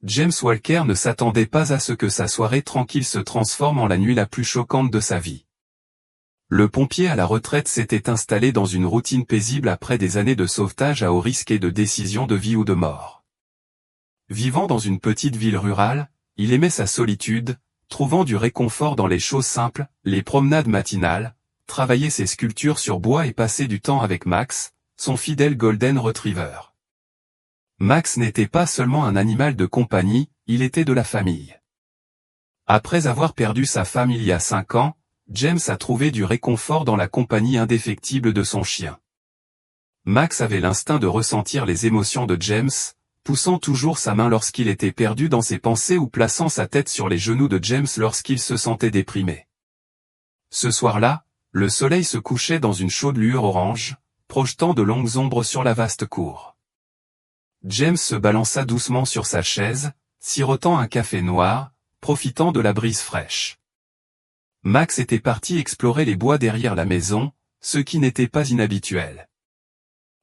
James Walker ne s'attendait pas à ce que sa soirée tranquille se transforme en la nuit la plus choquante de sa vie. Le pompier à la retraite s'était installé dans une routine paisible après des années de sauvetage à haut risque et de décisions de vie ou de mort. Vivant dans une petite ville rurale, il aimait sa solitude, trouvant du réconfort dans les choses simples, les promenades matinales, travailler ses sculptures sur bois et passer du temps avec Max, son fidèle Golden Retriever. Max n'était pas seulement un animal de compagnie, il était de la famille. Après avoir perdu sa femme il y a 5 ans, James a trouvé du réconfort dans la compagnie indéfectible de son chien. Max avait l'instinct de ressentir les émotions de James, poussant toujours sa main lorsqu'il était perdu dans ses pensées ou plaçant sa tête sur les genoux de James lorsqu'il se sentait déprimé. Ce soir-là, le soleil se couchait dans une chaude lueur orange, projetant de longues ombres sur la vaste cour. James se balança doucement sur sa chaise, sirotant un café noir, profitant de la brise fraîche. Max était parti explorer les bois derrière la maison, ce qui n'était pas inhabituel.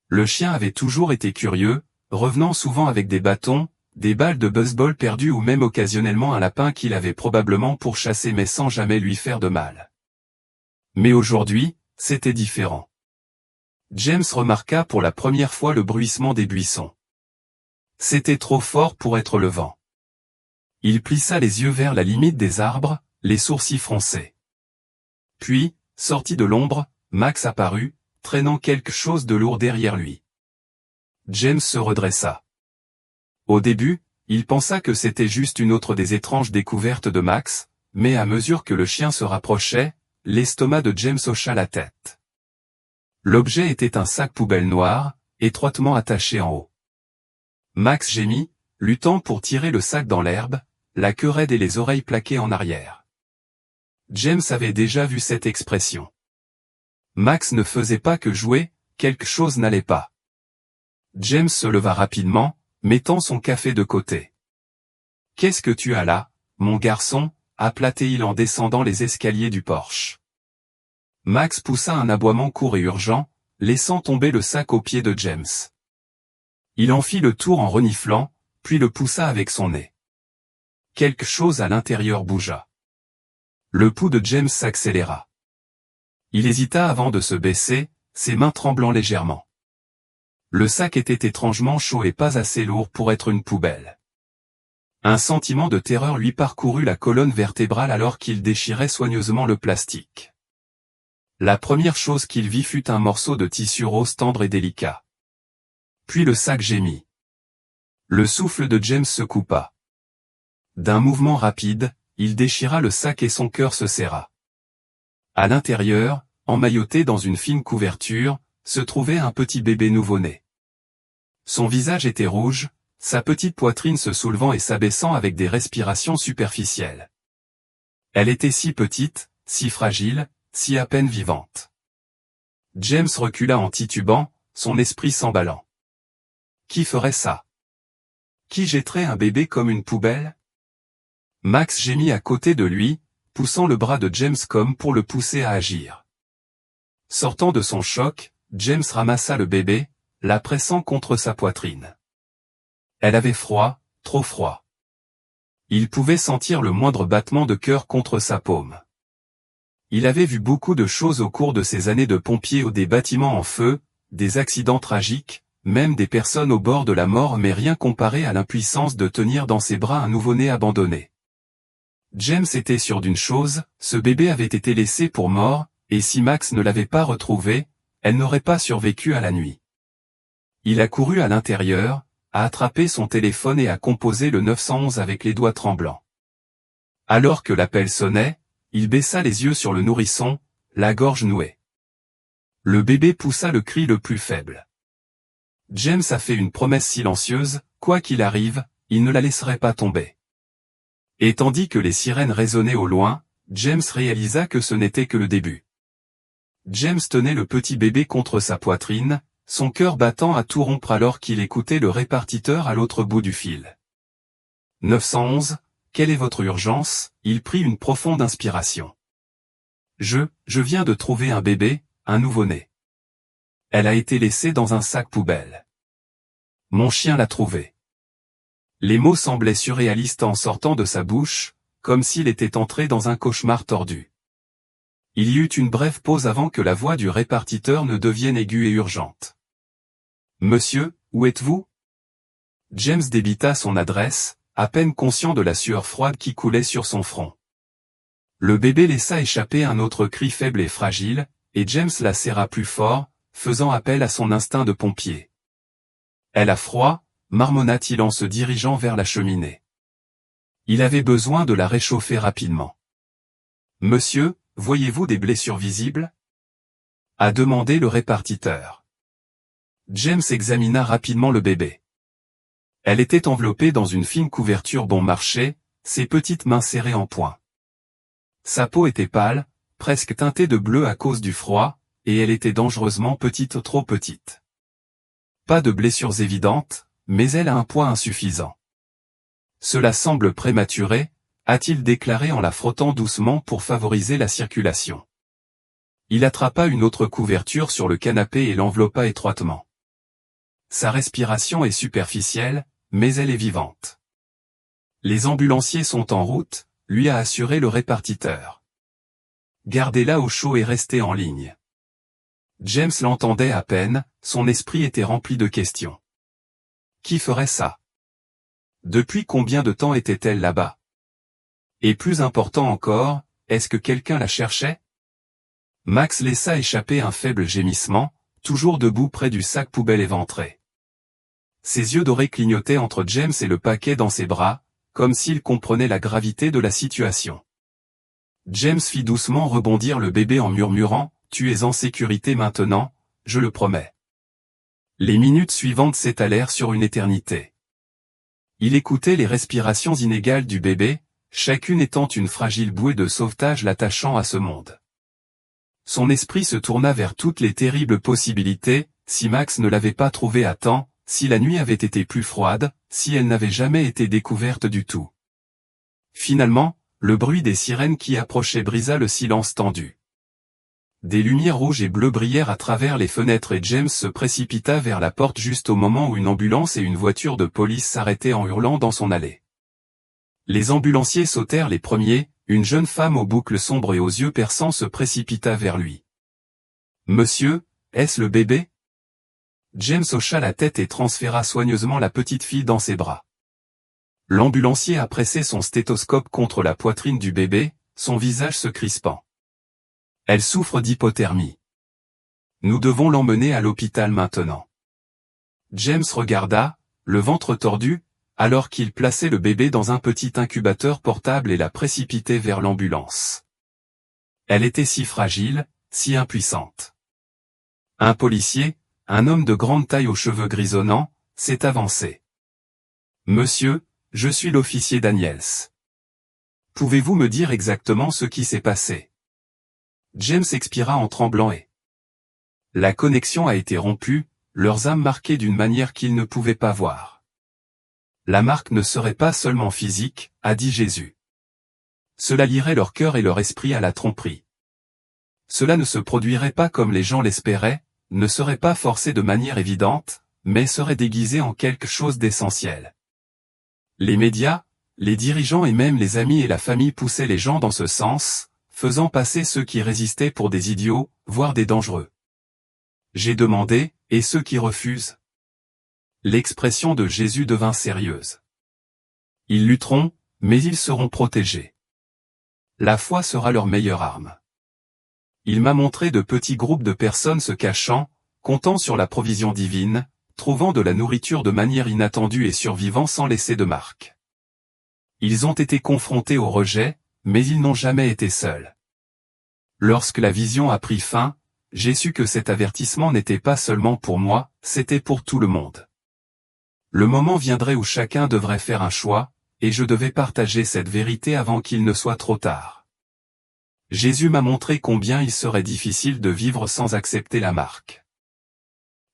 Le chien avait toujours été curieux, revenant souvent avec des bâtons, des balles de baseball perdues ou même occasionnellement un lapin qu'il avait probablement pourchassé mais sans jamais lui faire de mal. Mais aujourd'hui, c'était différent. James remarqua pour la première fois le bruissement des buissons. C'était trop fort pour être le vent. Il plissa les yeux vers la limite des arbres, les sourcils froncés. Puis, sorti de l'ombre, Max apparut, traînant quelque chose de lourd derrière lui. James se redressa. Au début, il pensa que c'était juste une autre des étranges découvertes de Max, mais à mesure que le chien se rapprochait, l'estomac de James hocha la tête. L'objet était un sac poubelle noir, étroitement attaché en haut. Max gémit, luttant pour tirer le sac dans l'herbe, la queue raide et les oreilles plaquées en arrière. James avait déjà vu cette expression. Max ne faisait pas que jouer, quelque chose n'allait pas. James se leva rapidement, mettant son café de côté. « Qu'est-ce que tu as là, mon garçon ?» appela-t-il en descendant les escaliers du porche. Max poussa un aboiement court et urgent, laissant tomber le sac aux pieds de James. Il en fit le tour en reniflant, puis le poussa avec son nez. Quelque chose à l'intérieur bougea. Le pouls de James s'accéléra. Il hésita avant de se baisser, ses mains tremblant légèrement. Le sac était étrangement chaud et pas assez lourd pour être une poubelle. Un sentiment de terreur lui parcourut la colonne vertébrale alors qu'il déchirait soigneusement le plastique. La première chose qu'il vit fut un morceau de tissu rose tendre et délicat. Puis le sac gémit. Le souffle de James se coupa. D'un mouvement rapide, il déchira le sac et son cœur se serra. À l'intérieur, emmailloté dans une fine couverture, se trouvait un petit bébé nouveau-né. Son visage était rouge, sa petite poitrine se soulevant et s'abaissant avec des respirations superficielles. Elle était si petite, si fragile, si à peine vivante. James recula en titubant, son esprit s'emballant. Qui ferait ça? Qui jetterait un bébé comme une poubelle? Max gémit à côté de lui, poussant le bras de James comme pour le pousser à agir. Sortant de son choc, James ramassa le bébé, la pressant contre sa poitrine. Elle avait froid, trop froid. Il pouvait sentir le moindre battement de cœur contre sa paume. Il avait vu beaucoup de choses au cours de ces années de pompier ou des bâtiments en feu, des accidents tragiques, même des personnes au bord de la mort mais rien comparé à l'impuissance de tenir dans ses bras un nouveau-né abandonné. James était sûr d'une chose, ce bébé avait été laissé pour mort, et si Max ne l'avait pas retrouvé, elle n'aurait pas survécu à la nuit. Il a couru à l'intérieur, a attrapé son téléphone et a composé le 911 avec les doigts tremblants. Alors que l'appel sonnait, il baissa les yeux sur le nourrisson, la gorge nouée. Le bébé poussa le cri le plus faible. James a fait une promesse silencieuse, quoi qu'il arrive, il ne la laisserait pas tomber. Et tandis que les sirènes résonnaient au loin, James réalisa que ce n'était que le début. James tenait le petit bébé contre sa poitrine, son cœur battant à tout rompre alors qu'il écoutait le répartiteur à l'autre bout du fil. 911, quelle est votre urgence? Il prit une profonde inspiration. Je viens de trouver un bébé, un nouveau-né. Elle a été laissée dans un sac poubelle. Mon chien l'a trouvée. Les mots semblaient surréalistes en sortant de sa bouche, comme s'il était entré dans un cauchemar tordu. Il y eut une brève pause avant que la voix du répartiteur ne devienne aiguë et urgente. « Monsieur, où êtes-vous » James débita son adresse, à peine conscient de la sueur froide qui coulait sur son front. Le bébé laissa échapper un autre cri faible et fragile, et James la serra plus fort, faisant appel à son instinct de pompier. « Elle a froid » marmonna-t-il en se dirigeant vers la cheminée. Il avait besoin de la réchauffer rapidement. « Monsieur, voyez-vous des blessures visibles » a demandé le répartiteur. James examina rapidement le bébé. Elle était enveloppée dans une fine couverture bon marché, ses petites mains serrées en poing. Sa peau était pâle, presque teintée de bleu à cause du froid, et elle était dangereusement petite, trop petite. Pas de blessures évidentes, mais elle a un poids insuffisant. Cela semble prématuré, a-t-il déclaré en la frottant doucement pour favoriser la circulation. Il attrapa une autre couverture sur le canapé et l'enveloppa étroitement. Sa respiration est superficielle, mais elle est vivante. Les ambulanciers sont en route, lui a assuré le répartiteur. Gardez-la au chaud et restez en ligne. James l'entendait à peine, son esprit était rempli de questions. Qui ferait ça? Depuis combien de temps était-elle là-bas? Et plus important encore, est-ce que quelqu'un la cherchait? Max laissa échapper un faible gémissement, toujours debout près du sac poubelle éventré. Ses yeux dorés clignotaient entre James et le paquet dans ses bras, comme s'il comprenait la gravité de la situation. James fit doucement rebondir le bébé en murmurant, « Tu es en sécurité maintenant, je le promets. » Les minutes suivantes s'étalèrent sur une éternité. Il écoutait les respirations inégales du bébé, chacune étant une fragile bouée de sauvetage l'attachant à ce monde. Son esprit se tourna vers toutes les terribles possibilités, si Max ne l'avait pas trouvée à temps, si la nuit avait été plus froide, si elle n'avait jamais été découverte du tout. Finalement, le bruit des sirènes qui approchaient brisa le silence tendu. Des lumières rouges et bleues brillèrent à travers les fenêtres et James se précipita vers la porte juste au moment où une ambulance et une voiture de police s'arrêtaient en hurlant dans son allée. Les ambulanciers sautèrent les premiers, une jeune femme aux boucles sombres et aux yeux perçants se précipita vers lui. « Monsieur, est-ce le bébé ?» James hocha la tête et transféra soigneusement la petite fille dans ses bras. L'ambulancier a pressé son stéthoscope contre la poitrine du bébé, son visage se crispant. Elle souffre d'hypothermie. Nous devons l'emmener à l'hôpital maintenant. James regarda, le ventre tordu, alors qu'il plaçait le bébé dans un petit incubateur portable et la précipitait vers l'ambulance. Elle était si fragile, si impuissante. Un policier, un homme de grande taille aux cheveux grisonnants, s'est avancé. « Monsieur, je suis l'officier Daniels. Pouvez-vous me dire exactement ce qui s'est passé ?» James expira en tremblant et... La connexion a été rompue, leurs âmes marquées d'une manière qu'ils ne pouvaient pas voir. La marque ne serait pas seulement physique, a dit Jésus. Cela lierait leur cœur et leur esprit à la tromperie. Cela ne se produirait pas comme les gens l'espéraient, ne serait pas forcé de manière évidente, mais serait déguisé en quelque chose d'essentiel. Les médias, les dirigeants et même les amis et la famille poussaient les gens dans ce sens, faisant passer ceux qui résistaient pour des idiots, voire des dangereux. J'ai demandé, et ceux qui refusent? L'expression de Jésus devint sérieuse. Ils lutteront, mais ils seront protégés. La foi sera leur meilleure arme. Il m'a montré de petits groupes de personnes se cachant, comptant sur la provision divine, trouvant de la nourriture de manière inattendue et survivant sans laisser de marque. Ils ont été confrontés au rejet, mais ils n'ont jamais été seuls. Lorsque la vision a pris fin, j'ai su que cet avertissement n'était pas seulement pour moi, c'était pour tout le monde. Le moment viendrait où chacun devrait faire un choix, et je devais partager cette vérité avant qu'il ne soit trop tard. Jésus m'a montré combien il serait difficile de vivre sans accepter la marque.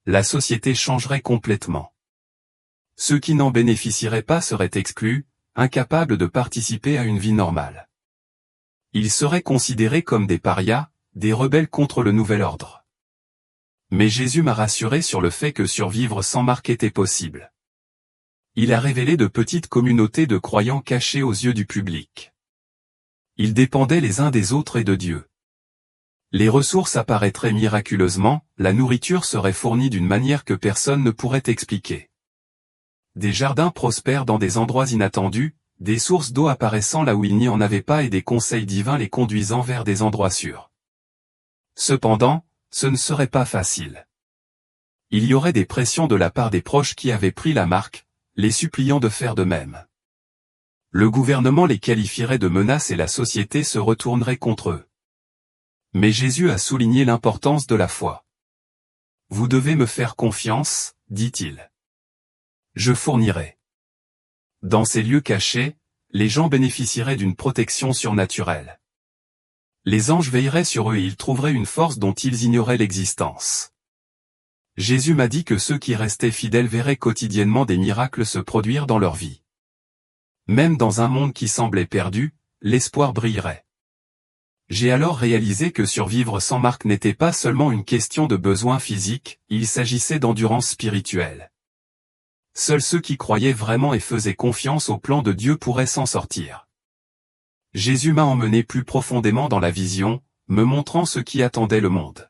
La société changerait complètement. Ceux qui n'en bénéficieraient pas seraient exclus, incapables de participer à une vie normale. Ils seraient considérés comme des parias, des rebelles contre le nouvel ordre. Mais Jésus m'a rassuré sur le fait que survivre sans marque était possible. Il a révélé de petites communautés de croyants cachées aux yeux du public. Ils dépendaient les uns des autres et de Dieu. Les ressources apparaîtraient miraculeusement, la nourriture serait fournie d'une manière que personne ne pourrait expliquer. Des jardins prospèrent dans des endroits inattendus, des sources d'eau apparaissant là où il n'y en avait pas et des conseils divins les conduisant vers des endroits sûrs. Cependant, ce ne serait pas facile. Il y aurait des pressions de la part des proches qui avaient pris la marque, les suppliant de faire de même. Le gouvernement les qualifierait de menaces et la société se retournerait contre eux. Mais Jésus a souligné l'importance de la foi. « Vous devez me faire confiance, dit-il. Je fournirai. » Dans ces lieux cachés, les gens bénéficieraient d'une protection surnaturelle. Les anges veilleraient sur eux et ils trouveraient une force dont ils ignoraient l'existence. Jésus m'a dit que ceux qui restaient fidèles verraient quotidiennement des miracles se produire dans leur vie. Même dans un monde qui semblait perdu, l'espoir brillerait. J'ai alors réalisé que survivre sans marque n'était pas seulement une question de besoin physique, il s'agissait d'endurance spirituelle. Seuls ceux qui croyaient vraiment et faisaient confiance au plan de Dieu pourraient s'en sortir. Jésus m'a emmené plus profondément dans la vision, me montrant ce qui attendait le monde.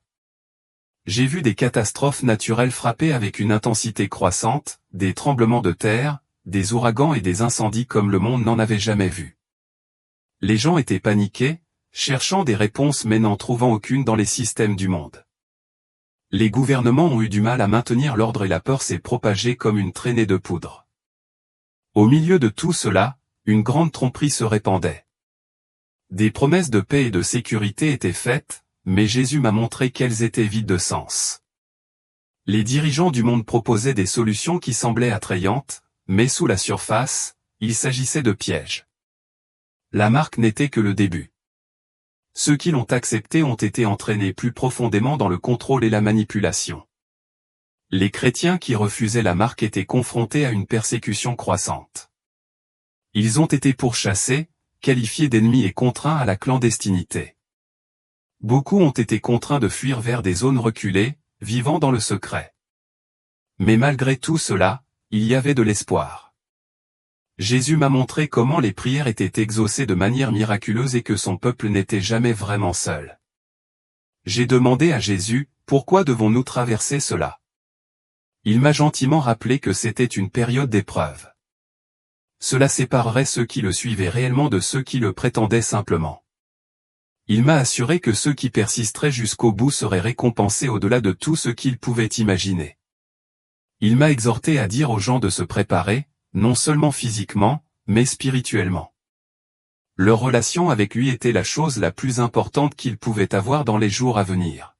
J'ai vu des catastrophes naturelles frapper avec une intensité croissante, des tremblements de terre, des ouragans et des incendies comme le monde n'en avait jamais vu. Les gens étaient paniqués, cherchant des réponses mais n'en trouvant aucune dans les systèmes du monde. Les gouvernements ont eu du mal à maintenir l'ordre et la peur s'est propagée comme une traînée de poudre. Au milieu de tout cela, une grande tromperie se répandait. Des promesses de paix et de sécurité étaient faites, mais Jésus m'a montré qu'elles étaient vides de sens. Les dirigeants du monde proposaient des solutions qui semblaient attrayantes, mais sous la surface, il s'agissait de pièges. La marque n'était que le début. Ceux qui l'ont accepté ont été entraînés plus profondément dans le contrôle et la manipulation. Les chrétiens qui refusaient la marque étaient confrontés à une persécution croissante. Ils ont été pourchassés, qualifiés d'ennemis et contraints à la clandestinité. Beaucoup ont été contraints de fuir vers des zones reculées, vivant dans le secret. Mais malgré tout cela, il y avait de l'espoir. Jésus m'a montré comment les prières étaient exaucées de manière miraculeuse et que son peuple n'était jamais vraiment seul. J'ai demandé à Jésus, pourquoi devons-nous traverser cela? Il m'a gentiment rappelé que c'était une période d'épreuve. Cela séparerait ceux qui le suivaient réellement de ceux qui le prétendaient simplement. Il m'a assuré que ceux qui persisteraient jusqu'au bout seraient récompensés au-delà de tout ce qu'ils pouvaient imaginer. Il m'a exhorté à dire aux gens de se préparer, non seulement physiquement, mais spirituellement. Leur relation avec lui était la chose la plus importante qu'ils pouvaient avoir dans les jours à venir.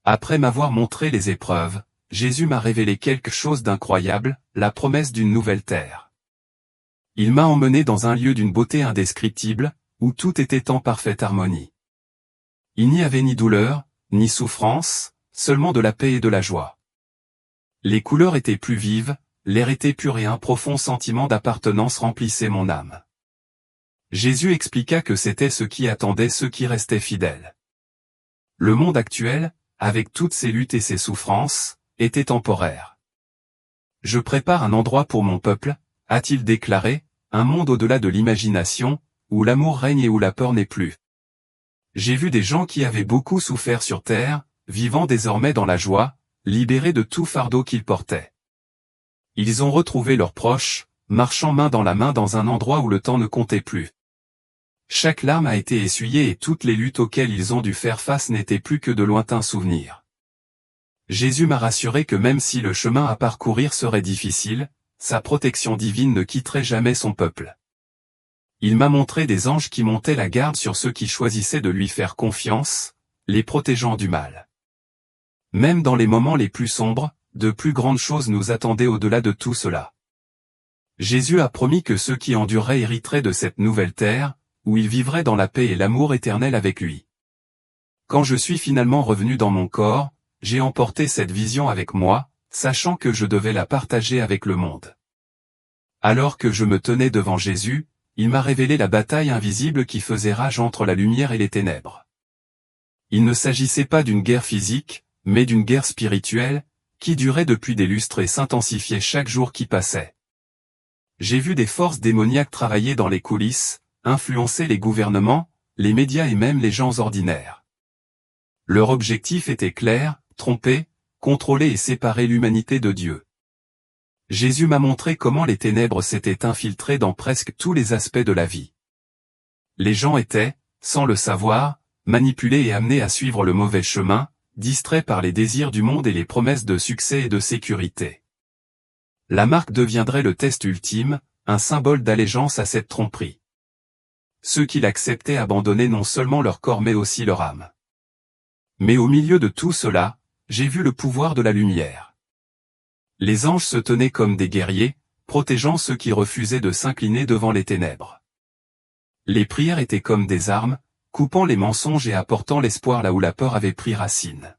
Après m'avoir montré les épreuves, Jésus m'a révélé quelque chose d'incroyable, la promesse d'une nouvelle terre. Il m'a emmené dans un lieu d'une beauté indescriptible, où tout était en parfaite harmonie. Il n'y avait ni douleur, ni souffrance, seulement de la paix et de la joie. Les couleurs étaient plus vives, l'air était pur et un profond sentiment d'appartenance remplissait mon âme. Jésus expliqua que c'était ce qui attendait ceux qui restaient fidèles. Le monde actuel, avec toutes ses luttes et ses souffrances, était temporaire. Je prépare un endroit pour mon peuple, a-t-il déclaré, un monde au-delà de l'imagination, où l'amour règne et où la peur n'est plus. J'ai vu des gens qui avaient beaucoup souffert sur terre, vivant désormais dans la joie, libérés de tout fardeau qu'ils portaient. Ils ont retrouvé leurs proches, marchant main dans la main dans un endroit où le temps ne comptait plus. Chaque larme a été essuyée et toutes les luttes auxquelles ils ont dû faire face n'étaient plus que de lointains souvenirs. Jésus m'a rassuré que même si le chemin à parcourir serait difficile, sa protection divine ne quitterait jamais son peuple. Il m'a montré des anges qui montaient la garde sur ceux qui choisissaient de lui faire confiance, les protégeant du mal. Même dans les moments les plus sombres, de plus grandes choses nous attendaient au-delà de tout cela. Jésus a promis que ceux qui endureraient hériteraient de cette nouvelle terre, où ils vivraient dans la paix et l'amour éternel avec lui. Quand je suis finalement revenu dans mon corps, j'ai emporté cette vision avec moi, sachant que je devais la partager avec le monde. Alors que je me tenais devant Jésus, il m'a révélé la bataille invisible qui faisait rage entre la lumière et les ténèbres. Il ne s'agissait pas d'une guerre physique, mais d'une guerre spirituelle, qui durait depuis des lustres et s'intensifiait chaque jour qui passait. J'ai vu des forces démoniaques travailler dans les coulisses, influencer les gouvernements, les médias et même les gens ordinaires. Leur objectif était clair, tromper, contrôler et séparer l'humanité de Dieu. Jésus m'a montré comment les ténèbres s'étaient infiltrées dans presque tous les aspects de la vie. Les gens étaient, sans le savoir, manipulés et amenés à suivre le mauvais chemin, distraits par les désirs du monde et les promesses de succès et de sécurité. La marque deviendrait le test ultime, un symbole d'allégeance à cette tromperie. Ceux qui l'acceptaient abandonnaient non seulement leur corps mais aussi leur âme. Mais au milieu de tout cela, j'ai vu le pouvoir de la lumière. Les anges se tenaient comme des guerriers, protégeant ceux qui refusaient de s'incliner devant les ténèbres. Les prières étaient comme des armes, coupant les mensonges et apportant l'espoir là où la peur avait pris racine.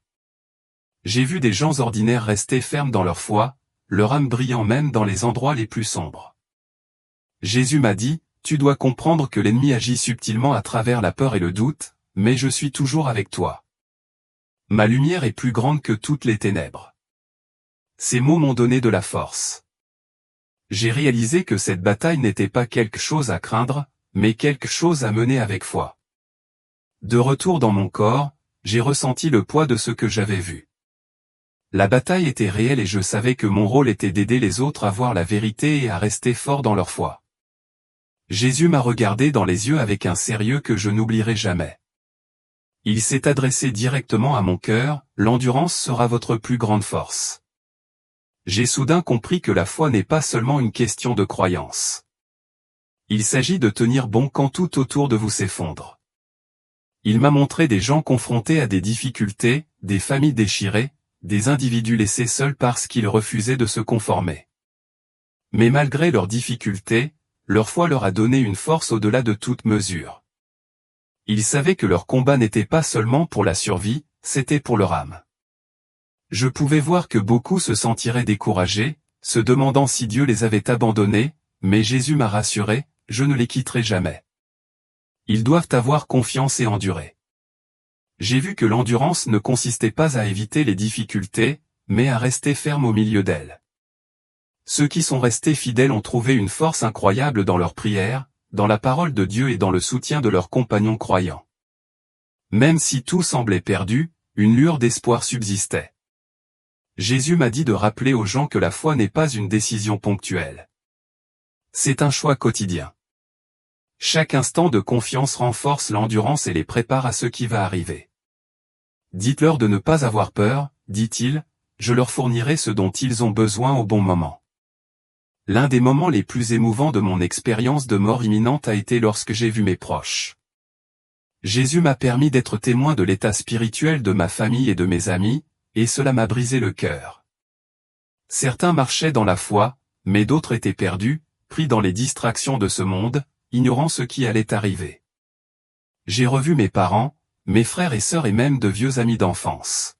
J'ai vu des gens ordinaires rester fermes dans leur foi, leur âme brillant même dans les endroits les plus sombres. Jésus m'a dit, tu dois comprendre que l'ennemi agit subtilement à travers la peur et le doute, mais je suis toujours avec toi. Ma lumière est plus grande que toutes les ténèbres. Ces mots m'ont donné de la force. J'ai réalisé que cette bataille n'était pas quelque chose à craindre, mais quelque chose à mener avec foi. De retour dans mon corps, j'ai ressenti le poids de ce que j'avais vu. La bataille était réelle et je savais que mon rôle était d'aider les autres à voir la vérité et à rester forts dans leur foi. Jésus m'a regardé dans les yeux avec un sérieux que je n'oublierai jamais. Il s'est adressé directement à mon cœur, l'endurance sera votre plus grande force. J'ai soudain compris que la foi n'est pas seulement une question de croyance. Il s'agit de tenir bon quand tout autour de vous s'effondre. Il m'a montré des gens confrontés à des difficultés, des familles déchirées, des individus laissés seuls parce qu'ils refusaient de se conformer. Mais malgré leurs difficultés, leur foi leur a donné une force au-delà de toute mesure. Ils savaient que leur combat n'était pas seulement pour la survie, c'était pour leur âme. Je pouvais voir que beaucoup se sentiraient découragés, se demandant si Dieu les avait abandonnés, mais Jésus m'a rassuré, je ne les quitterai jamais. Ils doivent avoir confiance et endurer. J'ai vu que l'endurance ne consistait pas à éviter les difficultés, mais à rester ferme au milieu d'elles. Ceux qui sont restés fidèles ont trouvé une force incroyable dans leurs prières, dans la parole de Dieu et dans le soutien de leurs compagnons croyants. Même si tout semblait perdu, une lueur d'espoir subsistait. Jésus m'a dit de rappeler aux gens que la foi n'est pas une décision ponctuelle. C'est un choix quotidien. Chaque instant de confiance renforce l'endurance et les prépare à ce qui va arriver. Dites-leur de ne pas avoir peur, dit-il, je leur fournirai ce dont ils ont besoin au bon moment. L'un des moments les plus émouvants de mon expérience de mort imminente a été lorsque j'ai vu mes proches. Jésus m'a permis d'être témoin de l'état spirituel de ma famille et de mes amis, et cela m'a brisé le cœur. Certains marchaient dans la foi, mais d'autres étaient perdus, pris dans les distractions de ce monde, ignorant ce qui allait arriver. J'ai revu mes parents, mes frères et sœurs et même de vieux amis d'enfance.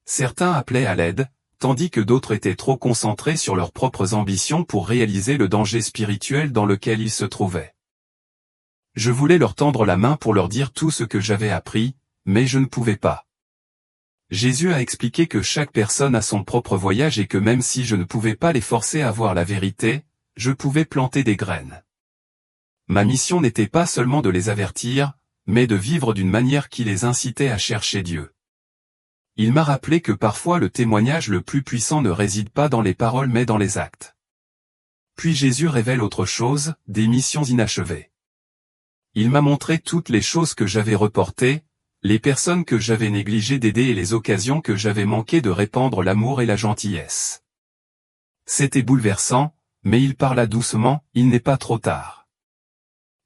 Certains appelaient à l'aide, tandis que d'autres étaient trop concentrés sur leurs propres ambitions pour réaliser le danger spirituel dans lequel ils se trouvaient. Je voulais leur tendre la main pour leur dire tout ce que j'avais appris, mais je ne pouvais pas. Jésus a expliqué que chaque personne a son propre voyage et que même si je ne pouvais pas les forcer à voir la vérité, je pouvais planter des graines. Ma mission n'était pas seulement de les avertir, mais de vivre d'une manière qui les incitait à chercher Dieu. Il m'a rappelé que parfois le témoignage le plus puissant ne réside pas dans les paroles mais dans les actes. Puis Jésus révèle autre chose, des missions inachevées. Il m'a montré toutes les choses que j'avais reportées, les personnes que j'avais négligées d'aider et les occasions que j'avais manquées de répandre l'amour et la gentillesse. C'était bouleversant, mais il parla doucement, il n'est pas trop tard.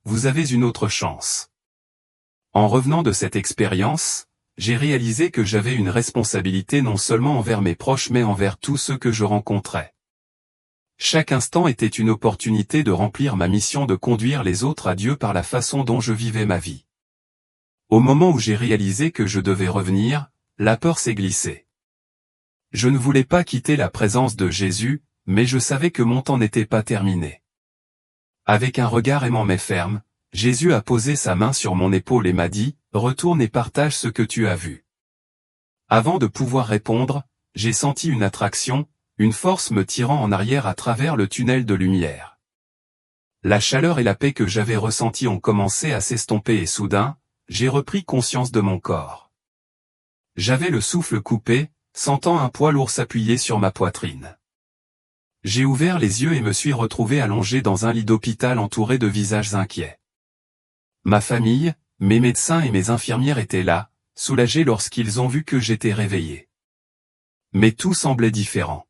Vous avez une autre chance. En revenant de cette expérience, j'ai réalisé que j'avais une responsabilité non seulement envers mes proches mais envers tous ceux que je rencontrais. Chaque instant était une opportunité de remplir ma mission de conduire les autres à Dieu par la façon dont je vivais ma vie. Au moment où j'ai réalisé que je devais revenir, la peur s'est glissée. Je ne voulais pas quitter la présence de Jésus, mais je savais que mon temps n'était pas terminé. Avec un regard aimant mais ferme, Jésus a posé sa main sur mon épaule et m'a dit, « Retourne et partage ce que tu as vu. » Avant de pouvoir répondre, j'ai senti une attraction, une force me tirant en arrière à travers le tunnel de lumière. La chaleur et la paix que j'avais ressenties ont commencé à s'estomper et soudain, j'ai repris conscience de mon corps. J'avais le souffle coupé, sentant un poids lourd s'appuyer sur ma poitrine. J'ai ouvert les yeux et me suis retrouvé allongé dans un lit d'hôpital entouré de visages inquiets. Ma famille, mes médecins et mes infirmières étaient là, soulagés lorsqu'ils ont vu que j'étais réveillé. Mais tout semblait différent.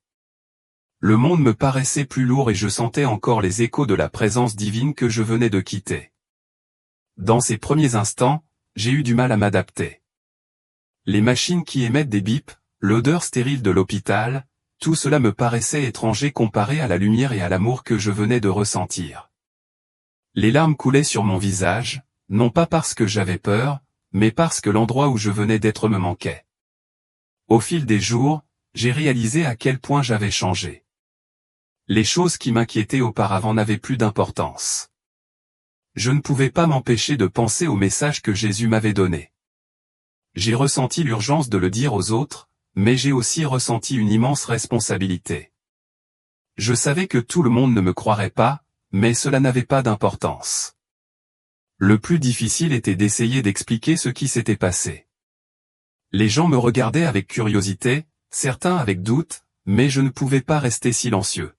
Le monde me paraissait plus lourd et je sentais encore les échos de la présence divine que je venais de quitter. Dans ces premiers instants, j'ai eu du mal à m'adapter. Les machines qui émettent des bips, l'odeur stérile de l'hôpital, tout cela me paraissait étranger comparé à la lumière et à l'amour que je venais de ressentir. Les larmes coulaient sur mon visage, non pas parce que j'avais peur, mais parce que l'endroit où je venais d'être me manquait. Au fil des jours, j'ai réalisé à quel point j'avais changé. Les choses qui m'inquiétaient auparavant n'avaient plus d'importance. Je ne pouvais pas m'empêcher de penser au message que Jésus m'avait donné. J'ai ressenti l'urgence de le dire aux autres, mais j'ai aussi ressenti une immense responsabilité. Je savais que tout le monde ne me croirait pas, mais cela n'avait pas d'importance. Le plus difficile était d'essayer d'expliquer ce qui s'était passé. Les gens me regardaient avec curiosité, certains avec doute, mais je ne pouvais pas rester silencieux.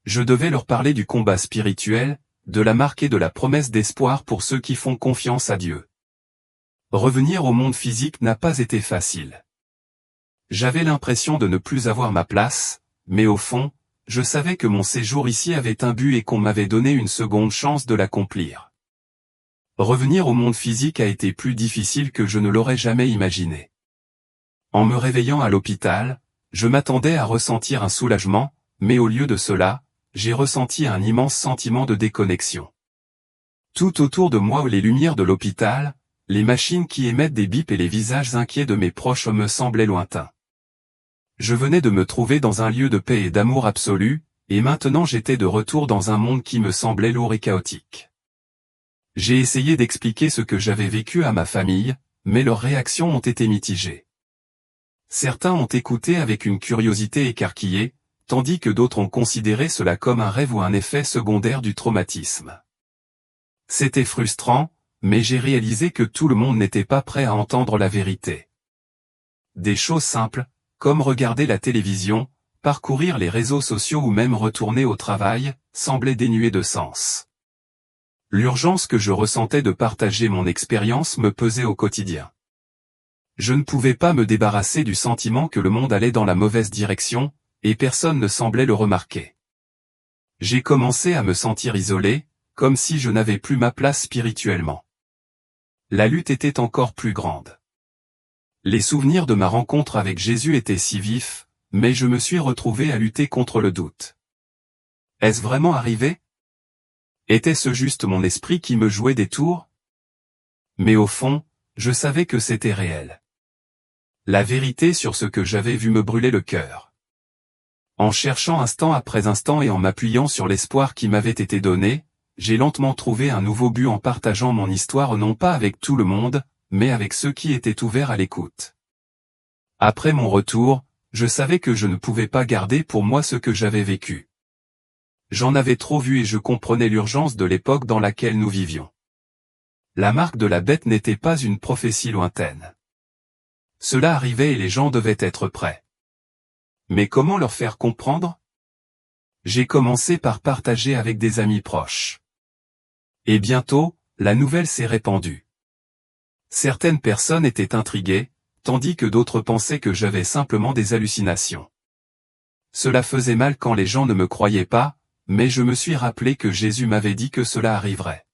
Je devais leur parler du combat spirituel, de la marque et de la promesse d'espoir pour ceux qui font confiance à Dieu. Revenir au monde physique n'a pas été facile. J'avais l'impression de ne plus avoir ma place, mais au fond, je savais que mon séjour ici avait un but et qu'on m'avait donné une seconde chance de l'accomplir. Revenir au monde physique a été plus difficile que je ne l'aurais jamais imaginé. En me réveillant à l'hôpital, je m'attendais à ressentir un soulagement, mais au lieu de cela, j'ai ressenti un immense sentiment de déconnexion. Tout autour de moi, les lumières de l'hôpital, les machines qui émettent des bips et les visages inquiets de mes proches me semblaient lointains. Je venais de me trouver dans un lieu de paix et d'amour absolu, et maintenant j'étais de retour dans un monde qui me semblait lourd et chaotique. J'ai essayé d'expliquer ce que j'avais vécu à ma famille, mais leurs réactions ont été mitigées. Certains ont écouté avec une curiosité écarquillée, tandis que d'autres ont considéré cela comme un rêve ou un effet secondaire du traumatisme. C'était frustrant, mais j'ai réalisé que tout le monde n'était pas prêt à entendre la vérité. Des choses simples, comme regarder la télévision, parcourir les réseaux sociaux ou même retourner au travail, semblaient dénuées de sens. L'urgence que je ressentais de partager mon expérience me pesait au quotidien. Je ne pouvais pas me débarrasser du sentiment que le monde allait dans la mauvaise direction, et personne ne semblait le remarquer. J'ai commencé à me sentir isolé, comme si je n'avais plus ma place spirituellement. La lutte était encore plus grande. Les souvenirs de ma rencontre avec Jésus étaient si vifs, mais je me suis retrouvé à lutter contre le doute. Est-ce vraiment arrivé? Était-ce juste mon esprit qui me jouait des tours? Mais au fond, je savais que c'était réel. La vérité sur ce que j'avais vu me brûlait le cœur. En cherchant instant après instant et en m'appuyant sur l'espoir qui m'avait été donné, j'ai lentement trouvé un nouveau but en partageant mon histoire non pas avec tout le monde, mais avec ceux qui étaient ouverts à l'écoute. Après mon retour, je savais que je ne pouvais pas garder pour moi ce que j'avais vécu. J'en avais trop vu et je comprenais l'urgence de l'époque dans laquelle nous vivions. La marque de la bête n'était pas une prophétie lointaine. Cela arrivait et les gens devaient être prêts. Mais comment leur faire comprendre? J'ai commencé par partager avec des amis proches. Et bientôt, la nouvelle s'est répandue. Certaines personnes étaient intriguées, tandis que d'autres pensaient que j'avais simplement des hallucinations. Cela faisait mal quand les gens ne me croyaient pas, mais je me suis rappelé que Jésus m'avait dit que cela arriverait.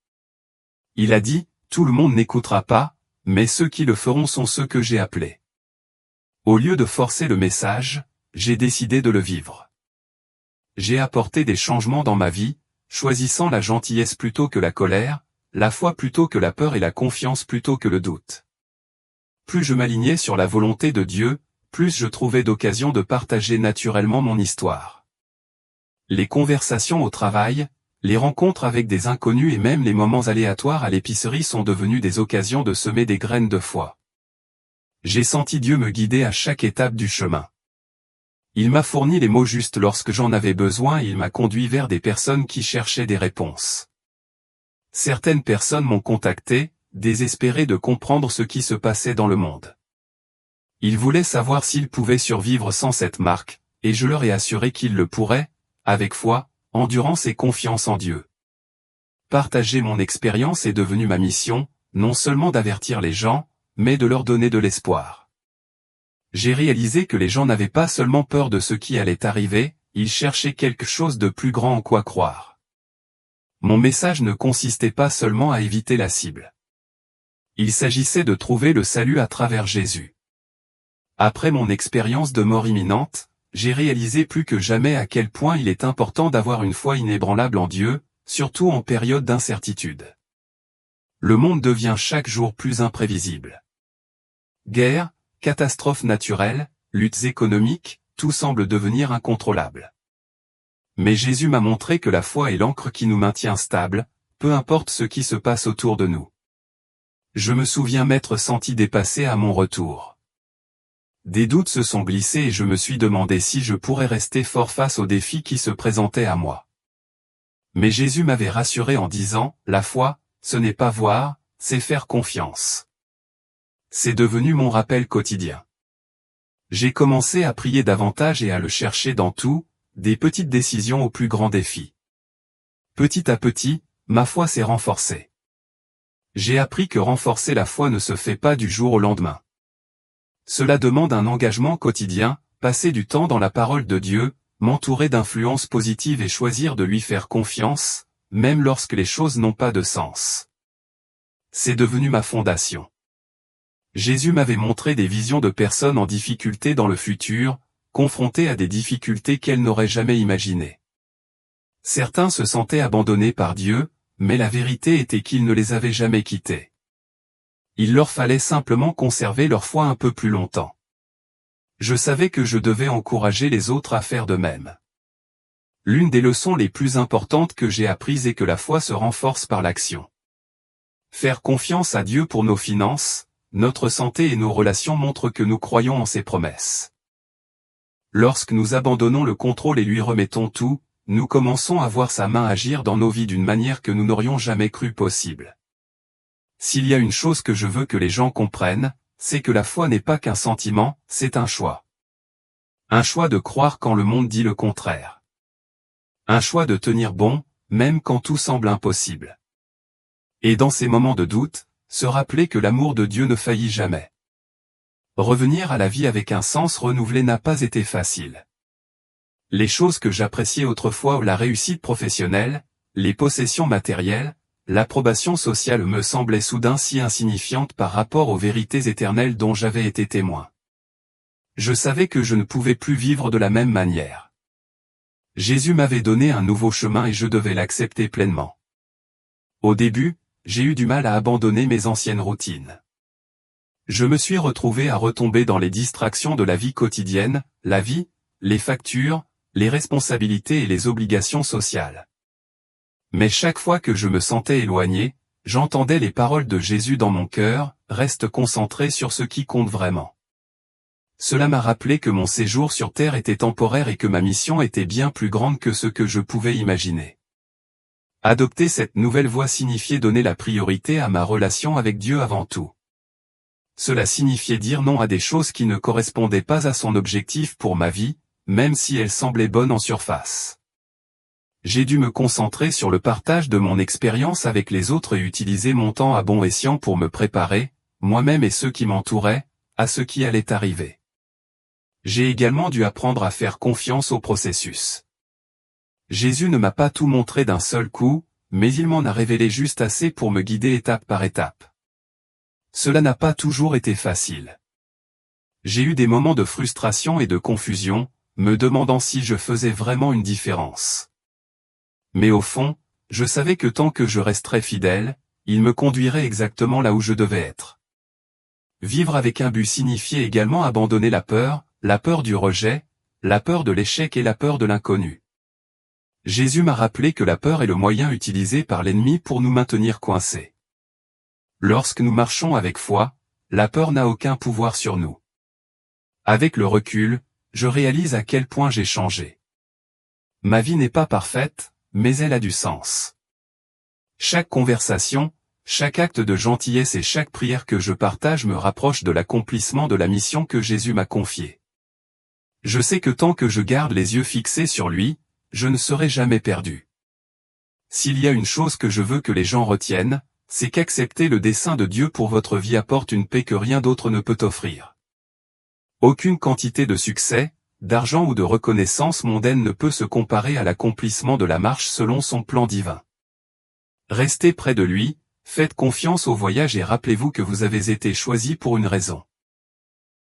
Il a dit, tout le monde n'écoutera pas, mais ceux qui le feront sont ceux que j'ai appelés. Au lieu de forcer le message, j'ai décidé de le vivre. J'ai apporté des changements dans ma vie, choisissant la gentillesse plutôt que la colère, la foi plutôt que la peur et la confiance plutôt que le doute. Plus je m'alignais sur la volonté de Dieu, plus je trouvais d'occasions de partager naturellement mon histoire. Les conversations au travail, les rencontres avec des inconnus et même les moments aléatoires à l'épicerie sont devenus des occasions de semer des graines de foi. J'ai senti Dieu me guider à chaque étape du chemin. Il m'a fourni les mots justes lorsque j'en avais besoin et il m'a conduit vers des personnes qui cherchaient des réponses. Certaines personnes m'ont contacté, désespérées de comprendre ce qui se passait dans le monde. Ils voulaient savoir s'ils pouvaient survivre sans cette marque, et je leur ai assuré qu'ils le pourraient, avec foi, endurance et confiance en Dieu. Partager mon expérience est devenu ma mission, non seulement d'avertir les gens, mais de leur donner de l'espoir. J'ai réalisé que les gens n'avaient pas seulement peur de ce qui allait arriver, ils cherchaient quelque chose de plus grand en quoi croire. Mon message ne consistait pas seulement à éviter la cible. Il s'agissait de trouver le salut à travers Jésus. Après mon expérience de mort imminente, j'ai réalisé plus que jamais à quel point il est important d'avoir une foi inébranlable en Dieu, surtout en période d'incertitude. Le monde devient chaque jour plus imprévisible. Guerre, catastrophes naturelles, luttes économiques, tout semble devenir incontrôlable. Mais Jésus m'a montré que la foi est l'ancre qui nous maintient stables, peu importe ce qui se passe autour de nous. Je me souviens m'être senti dépassé à mon retour. Des doutes se sont glissés et je me suis demandé si je pourrais rester fort face aux défis qui se présentaient à moi. Mais Jésus m'avait rassuré en disant, la foi, ce n'est pas voir, c'est faire confiance. C'est devenu mon rappel quotidien. J'ai commencé à prier davantage et à le chercher dans tout, des petites décisions aux plus grands défis. Petit à petit, ma foi s'est renforcée. J'ai appris que renforcer la foi ne se fait pas du jour au lendemain. Cela demande un engagement quotidien, passer du temps dans la parole de Dieu, m'entourer d'influences positives et choisir de lui faire confiance, même lorsque les choses n'ont pas de sens. C'est devenu ma fondation. Jésus m'avait montré des visions de personnes en difficulté dans le futur, confrontées à des difficultés qu'elles n'auraient jamais imaginées. Certains se sentaient abandonnés par Dieu, mais la vérité était qu'il ne les avait jamais quittés. Il leur fallait simplement conserver leur foi un peu plus longtemps. Je savais que je devais encourager les autres à faire de même. L'une des leçons les plus importantes que j'ai apprises est que la foi se renforce par l'action. Faire confiance à Dieu pour nos finances, notre santé et nos relations montrent que nous croyons en ses promesses. Lorsque nous abandonnons le contrôle et lui remettons tout, nous commençons à voir sa main agir dans nos vies d'une manière que nous n'aurions jamais cru possible. S'il y a une chose que je veux que les gens comprennent, c'est que la foi n'est pas qu'un sentiment, c'est un choix. Un choix de croire quand le monde dit le contraire. Un choix de tenir bon, même quand tout semble impossible. Et dans ces moments de doute, se rappeler que l'amour de Dieu ne faillit jamais. Revenir à la vie avec un sens renouvelé n'a pas été facile. Les choses que j'appréciais autrefois, la réussite professionnelle, les possessions matérielles, l'approbation sociale me semblaient soudain si insignifiantes par rapport aux vérités éternelles dont j'avais été témoin. Je savais que je ne pouvais plus vivre de la même manière. Jésus m'avait donné un nouveau chemin et je devais l'accepter pleinement. Au début, j'ai eu du mal à abandonner mes anciennes routines. Je me suis retrouvé à retomber dans les distractions de la vie quotidienne, la vie, les factures, les responsabilités et les obligations sociales. Mais chaque fois que je me sentais éloigné, j'entendais les paroles de Jésus dans mon cœur, reste concentré sur ce qui compte vraiment. Cela m'a rappelé que mon séjour sur terre était temporaire et que ma mission était bien plus grande que ce que je pouvais imaginer. Adopter cette nouvelle voie signifiait donner la priorité à ma relation avec Dieu avant tout. Cela signifiait dire non à des choses qui ne correspondaient pas à son objectif pour ma vie, même si elles semblaient bonnes en surface. J'ai dû me concentrer sur le partage de mon expérience avec les autres et utiliser mon temps à bon escient pour me préparer, moi-même et ceux qui m'entouraient, à ce qui allait arriver. J'ai également dû apprendre à faire confiance au processus. Jésus ne m'a pas tout montré d'un seul coup, mais il m'en a révélé juste assez pour me guider étape par étape. Cela n'a pas toujours été facile. J'ai eu des moments de frustration et de confusion, me demandant si je faisais vraiment une différence. Mais au fond, je savais que tant que je resterais fidèle, il me conduirait exactement là où je devais être. Vivre avec un but signifiait également abandonner la peur du rejet, la peur de l'échec et la peur de l'inconnu. Jésus m'a rappelé que la peur est le moyen utilisé par l'ennemi pour nous maintenir coincés. Lorsque nous marchons avec foi, la peur n'a aucun pouvoir sur nous. Avec le recul, je réalise à quel point j'ai changé. Ma vie n'est pas parfaite, mais elle a du sens. Chaque conversation, chaque acte de gentillesse et chaque prière que je partage me rapproche de l'accomplissement de la mission que Jésus m'a confiée. Je sais que tant que je garde les yeux fixés sur lui, je ne serai jamais perdu. S'il y a une chose que je veux que les gens retiennent, c'est qu'accepter le dessein de Dieu pour votre vie apporte une paix que rien d'autre ne peut offrir. Aucune quantité de succès, d'argent ou de reconnaissance mondaine ne peut se comparer à l'accomplissement de la marche selon son plan divin. Restez près de lui, faites confiance au voyage et rappelez-vous que vous avez été choisi pour une raison.